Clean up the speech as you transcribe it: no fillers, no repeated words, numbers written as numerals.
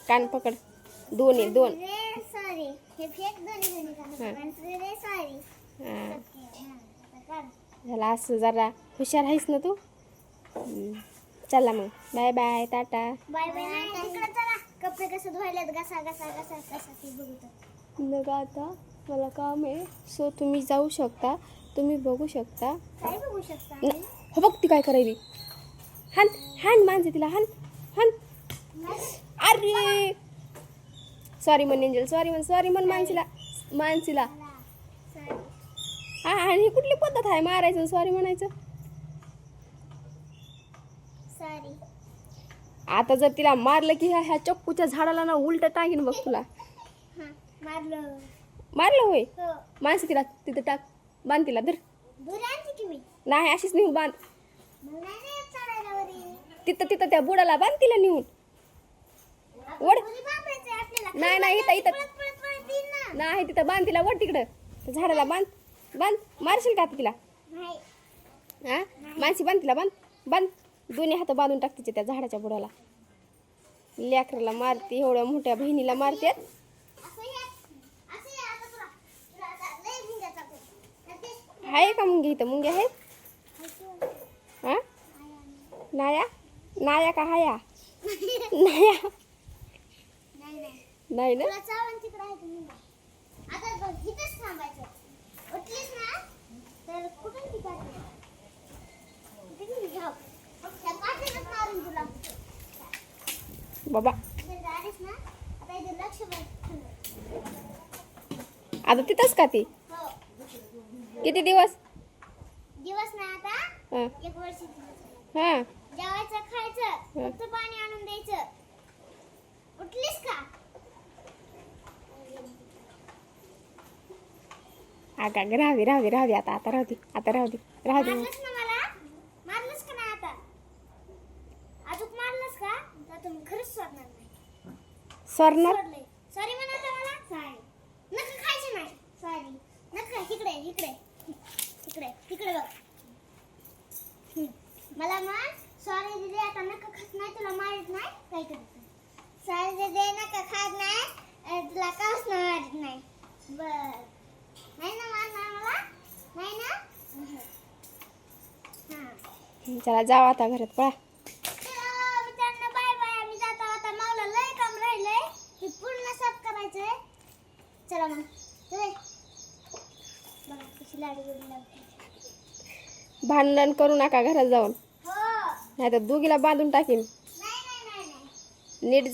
कान पकड. दोन आहे, दोन. सॉरी हे फेक दोन्ही कान सॉरी. झाला असं जरा हुशार आहेस ना तू. चला मग bye bye tata. Bye bye. तिकडे चला कपडे कसं धुवायलेत घसा घसा घसा घसा ती बघू. नका आता मला काम आहे. सो तुम्ही जाऊ शकता. तुम्ही बघू शकता. काय बघू शकता. हो बघ ती काय करायली. हान हान माणसे तिला हान हान. अरे सॉरी म्हण एंजल. सॉरी म्हण मानसीला. हा आणि ही कुठली पद्धत आहे मारायचं सॉरी म्हणायचं. सॉरी. आता जर तिला मारलं की ह्या चक्कूच्या झाडाला ना उलट टाकीन बघ तुला. मारलं होय. माणसं तिला तिथं टाक. बांध तिला धर. नाही अशीच नेऊन बांध. तिथं त्या बुडाला बांध तिला नेऊन. वड नाही इथं नाही तिथं बांध तिला. वड तिकडं झाडाला बांध. मारशील का आता तिला. हा माणसी बांध तिला. बांध दोन्ही हात बांधून टाक तिच्या त्या झाडाच्या बुडाला. लेकराला मारते एवढ्या मोठ्या बहिणीला मारते. आहे का मुंगी इथं. मुंग्या आहेत. हा नाया का हाया. नाया नाही ना. बाबा आता तिथंच का ती. किती दिवस ना आता. हा 1 वर्ष. हा जेवायचं खायचं फक्त पाणी आणून द्यायचं. उठलीस का. आगा राहू दे आता राहू दे. मारलंस ना मला. मारलंस का नाही आता. अजून मारलंस का तर तुम्ही खरंच सोडणार नाही. स्वर्ण सॉरी म्हणा मला. सॉरी नका खायचं नाही. सॉरी नका. इकडे बघ. मला म्हण सॉरी दीदी आता नका खात नाही. तुला मारत नाही काय करत. सॉरी दीदी नका खात नाही. तुला काऊच मारत नाही. बर नाही ना मारणार मला. नाही ना. चला जाऊ आता घरात पळा. मित्रांनो बाय बाय. आम्ही जातो आता. मावला लय काम राहिलंय. हे पूर्ण साफ करायचंय. चला मग बघा कशी लाडी गोडी लागते. भांडण करू नका घरात जाऊन. हो नाही तर दोघीला बांधून टाकीन. नाही नीट